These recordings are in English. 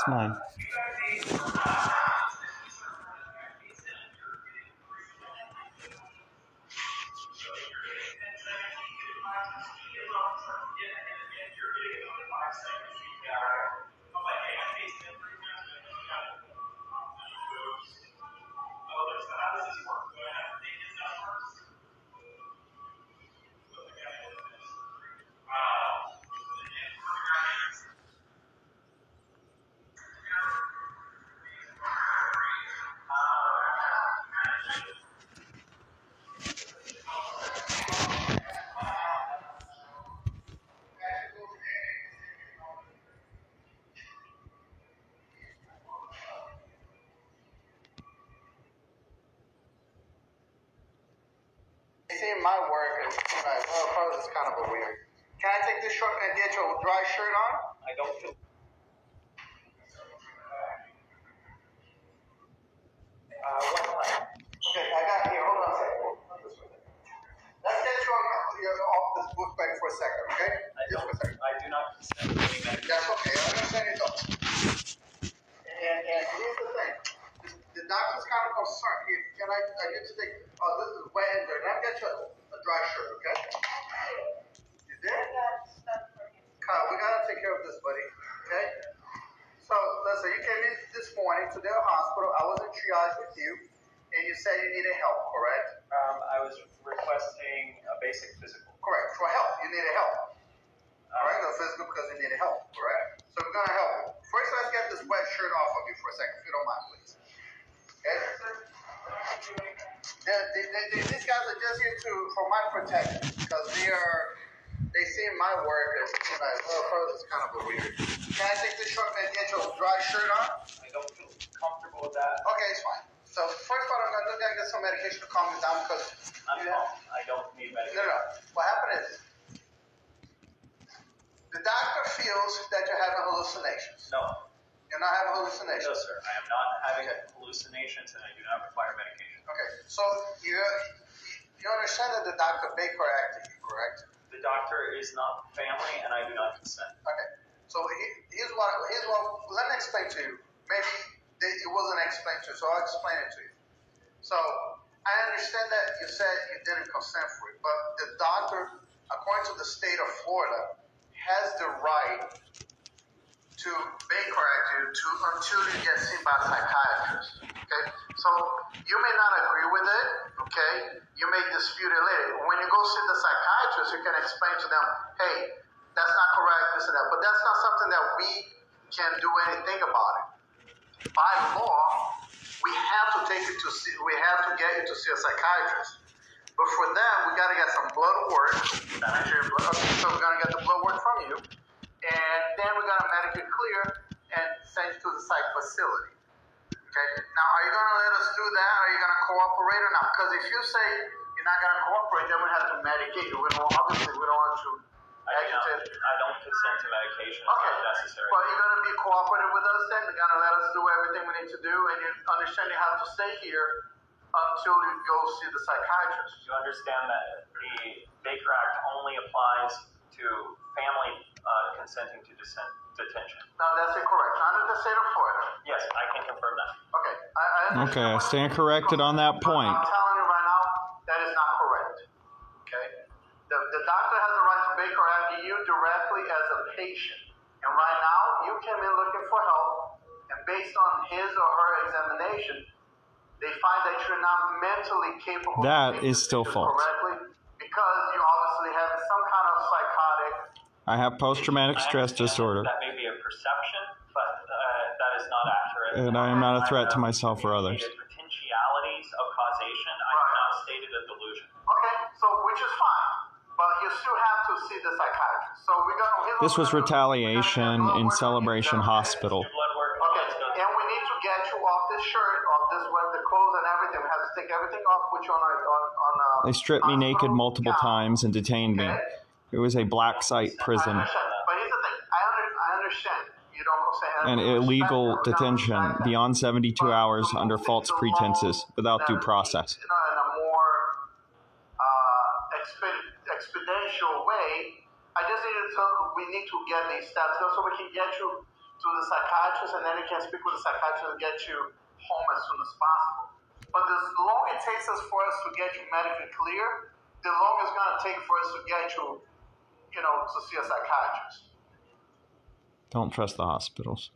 It's mine. See my work is like, well, this is kind of a weird. Can I take this short and get your dry shirt on? I don't feel. Okay, I got here. Hold on a second. Let's get you off this book bag for a second, okay? I do not consent to any medication. That's okay. I understand it though. And here's the thing. The doctor's kind of concerned. Can I get to take, this is wet and dirty. Let me get you a dry shirt, okay? You did? Kyle, we gotta take care of this, buddy, okay? So, listen, you came in this morning to the hospital. I was in triage with you, and you said you needed help, correct? I was requesting a basic physical. Correct. For help. You needed help. Regular physical because you needed help, correct? So we're gonna help you. First, let's get this wet shirt off of you for a second, if you don't mind, please. Okay? These guys are just here for my protection because they see my work as like, well, this is kind of a weird. Can I take this short and get your dry shirt on? I don't feel comfortable with that. Okay, it's fine. So first of all, I'm gonna get some medication to calm you down because I'm calm. I don't need medication. No. What happened is the doctor feels that you're having hallucinations. No. You're not having hallucinations. No, sir. I am not having hallucinations, and I do not require medication. Okay. So you understand that the Dr. Baker acted you, correct? The doctor is not family, and I do not consent. Okay. So here's what. Let me explain to you. Maybe it wasn't explained to you, so I'll explain it to you. So I understand that you said you didn't consent for it, but the doctor, according to the state of Florida, has the right to Baker act you until you get seen by a psychiatrist. Okay? So you may not agree with it, okay? You may dispute it later. When you go see the psychiatrist, you can explain to them, hey, that's not correct, this and that. But that's not something that we can do anything about it. By law, we have to get you to see a psychiatrist. But for that, we got to get some blood work. So we're going to get the blood work from you. And then we're going to medically clear and send you to the psych facility. Okay? Now, are you going to let us do that? Are you going to cooperate or not? Because if you say you're not going to cooperate, then we have to medicate you. Obviously, we don't want to agitate. I don't consent to medication. Okay. It's not necessary. Well, you're going to be cooperative with us then? You're going to let us do everything we need to do, and you understand you have to stay here until you go see the psychiatrist. You understand that the Baker Act only applies to family consenting to detention. No, that's incorrect. Under the state of Florida. Yes, I can confirm that. Okay. I Okay, I stand corrected on that point. I'm telling you right now, that is not correct. Okay? The doctor has the right to Baker Act you directly as a patient. And right now, you came in looking for help, and based on his or her examination, they find that you're not mentally capable That is still false. Correctly, because you obviously have some kind of psychotic. I have post-traumatic stress disorder. That may be a perception, but that is not accurate. And I am not a threat to myself or others. Potentialities of causation. I have not stated a delusion. Okay, so which is fine, but you still have to see the psychiatrist. So we're gonna. This was retaliation in Celebration Hospital. Okay, and we need to get you off this shirt, off this the clothes and everything. We have to take everything off, put you on. They stripped me naked multiple times and detained me. It was a black site prison. But here's the thing. I understand. You don't consent. An illegal detention beyond 72 hours under false pretenses without due process. In a more expeditial way, we need to get these steps so we can get you to the psychiatrist, and then you can speak with the psychiatrist and get you home as soon as possible. But the longer it takes us for us to get you medically clear, the longer it's going to take for us to get you, to see a psychiatrist. Don't trust the hospitals.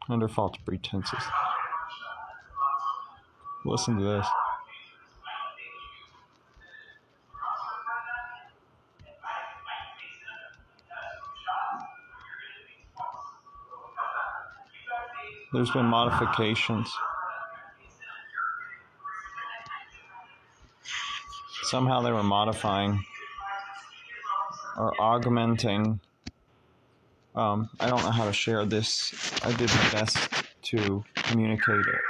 Under false pretenses. Listen to this. There's been modifications. Somehow they were modifying or augmenting. I don't know how to share this. I did my best to communicate it.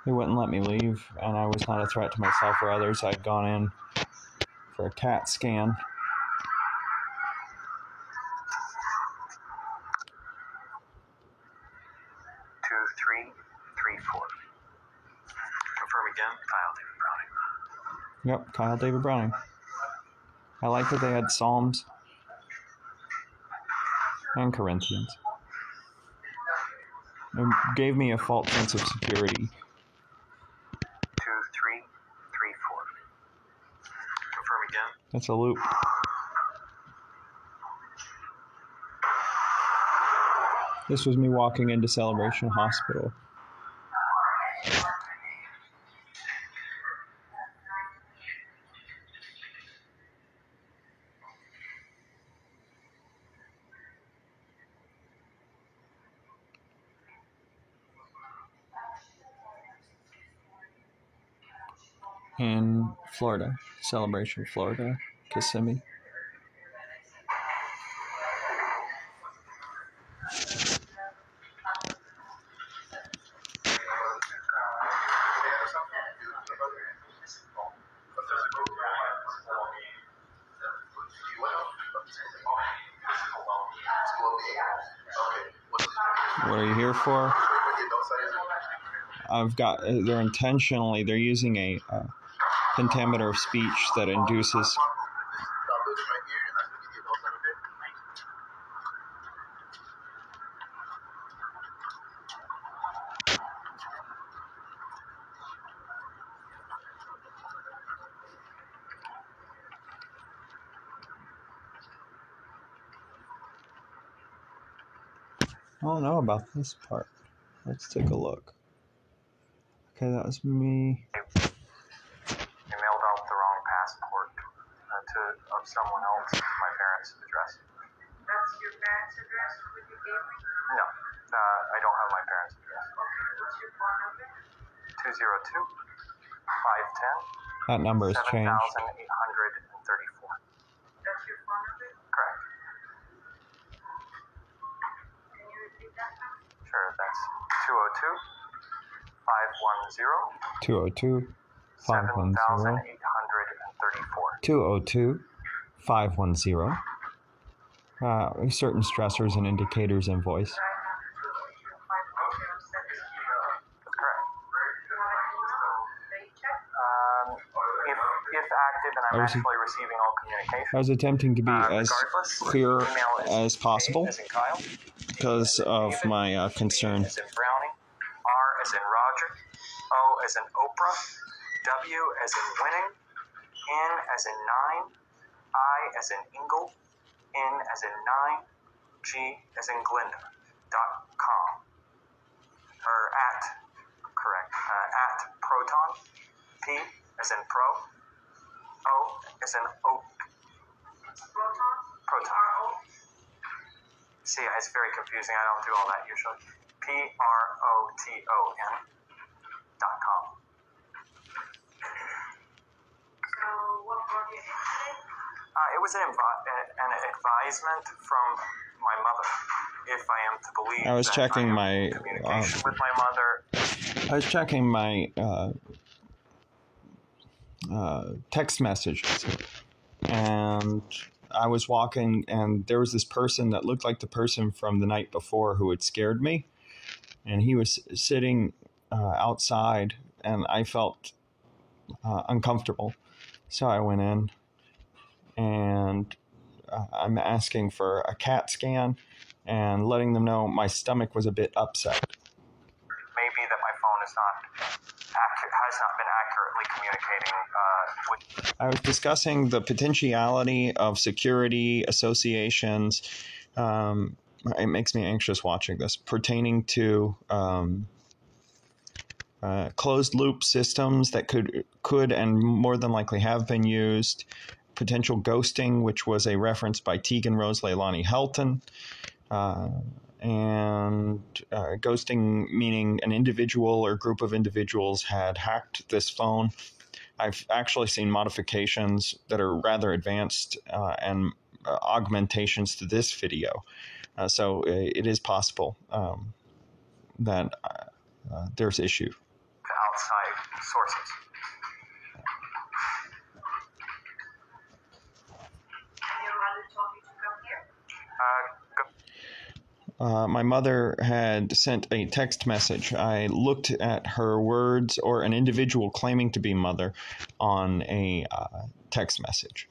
They wouldn't let me leave, and I was not a threat to myself or others. I'd gone in for a CAT scan. Confirm again, Kyle David Browning. Yep, Kyle David Browning. I like that they had Psalms and Corinthians. It gave me a false sense of security. 2334. Confirm again. That's a loop. This was me walking into Celebration Hospital. In Florida, Celebration, Florida, Kissimmee. What are you here for? They're using a pentameter of speech that induces I don't know about this part. Let's take a look. Okay, that was me. They mailed out the wrong passport of someone else, my parents' address. That's your parents' address? Would you give me? No, I don't have my parents' address. Okay, what's your phone number? 202 510 That number has changed. 7834. That's your phone number? Correct. Can you repeat that now? Sure, that's 202 510 202 510 7834. 202 510 certain stressors and indicators in voice. That's correct. If active and I'm actually receiving all communication. I was attempting to be as clear as possible A as in Kyle, because of my concern. as in Browning, R as in Roger, O as in Oprah, W as in winning, N as in 9, I as in Ingle, N as in 9, G as in Glinda, .com. Or at Proton, P as in pro, O as in oak. Proton. See, it's very confusing. I don't do all that usually. PROTON.com. So, what brought you interested? It was an advisement from my mother. If I am to believe, I was checking my communication with my mother. I was checking my text messages. and I was walking, and there was this person that looked like the person from the night before who had scared me, and he was sitting outside, and I felt uncomfortable. So I went in, and I'm asking for a CAT scan and letting them know my stomach was a bit upset. Maybe that my phone is has not been accurately communicating with. I was discussing the potentiality of security associations. It makes me anxious watching this, pertaining to closed loop systems that could and more than likely have been used, potential ghosting, which was a reference by Tegan Rose Leilani Helton, and ghosting meaning an individual or group of individuals had hacked this phone. I've actually seen modifications that are rather advanced and augmentations to this video. So it is possible that there's issue. Outside sources. And your mother told you to come here? My mother had sent a text message. I looked at her words, or an individual claiming to be mother, on a text message.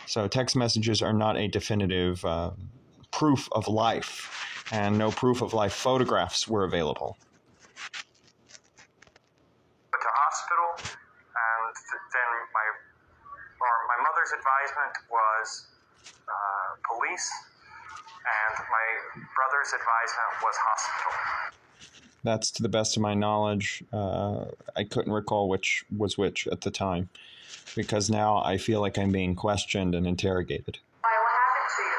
So text messages are not a definitive proof of life, and no proof of life photographs were available. To hospital, and then my mother's advisement was police, and my brother's advisement was hospital. That's to the best of my knowledge. I couldn't recall which was which at the time, because now I feel like I'm being questioned and interrogated. Why? What happened to you?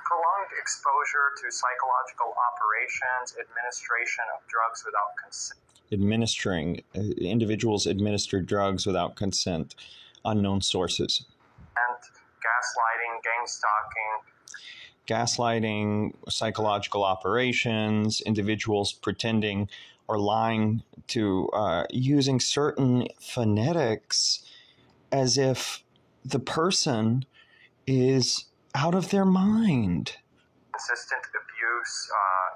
Prolonged exposure to psychological operations, administration of drugs without consent. Individuals administered drugs without consent, unknown sources. And gaslighting, gang stalking. Gaslighting, psychological operations, individuals pretending or lying to using certain phonetics as if the person is out of their mind. Consistent abuse,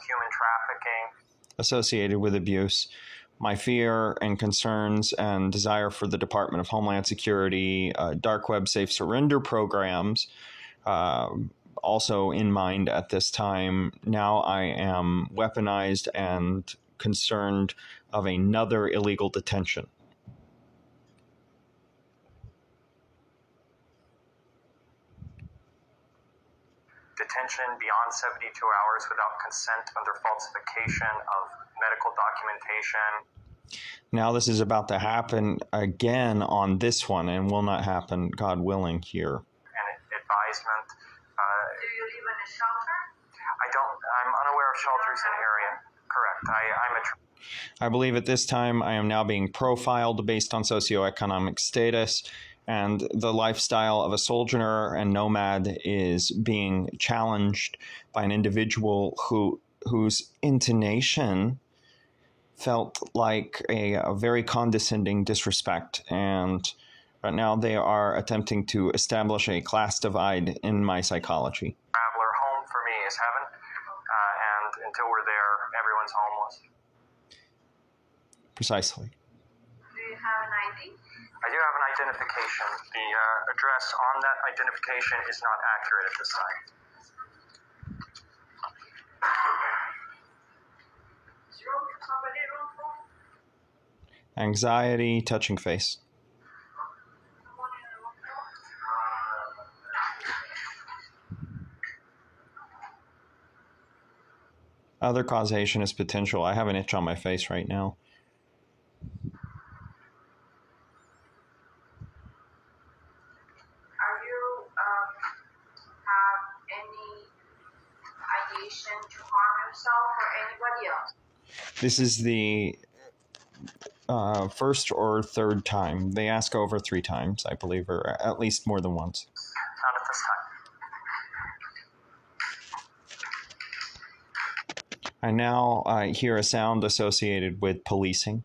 human trafficking. Associated with abuse. My fear and concerns and desire for the Department of Homeland Security, dark web safe surrender programs, also in mind at this time. Now I am weaponized and concerned of another illegal detention. Detention beyond 72 hours without consent under falsification of medical documentation. Now this is about to happen again on this one, and will not happen, God willing, here. And advisement. Do you live in a shelter? I'm unaware of shelters in area. Correct. I believe at this time I am now being profiled based on socioeconomic status, and the lifestyle of a sojourner and nomad is being challenged by an individual whose intonation felt like a very condescending disrespect, and right now they are attempting to establish a class divide in my psychology. Traveler, home for me is heaven, and until we're there, everyone's homeless. Precisely. Do you have an ID? I do have an identification. The address on that identification is not accurate at this time. Anxiety, touching face. Other causation is potential. I have an itch on my face right now. Are you have any ideation to harm yourself or anybody else? This is the first or third time. They ask over 3 times, I believe, or at least more than once. Not at this time. I now hear a sound associated with policing.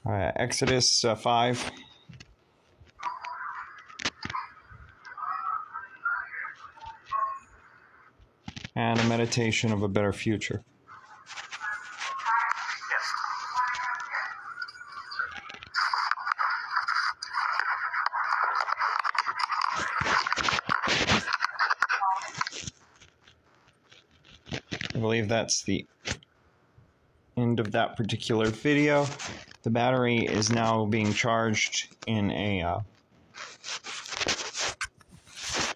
Exodus 5. And a meditation of a better future. Yes. I believe that's the end of that particular video. The battery is now being charged in a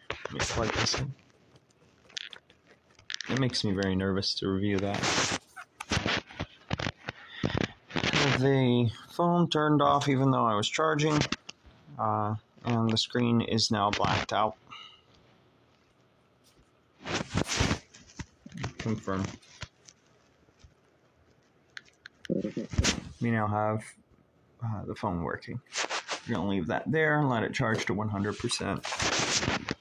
let me plug this in. It makes me very nervous to review that. The phone turned off even though I was charging, and the screen is now blacked out. Confirm. We now have the phone working. We're going to leave that there and let it charge to 100%.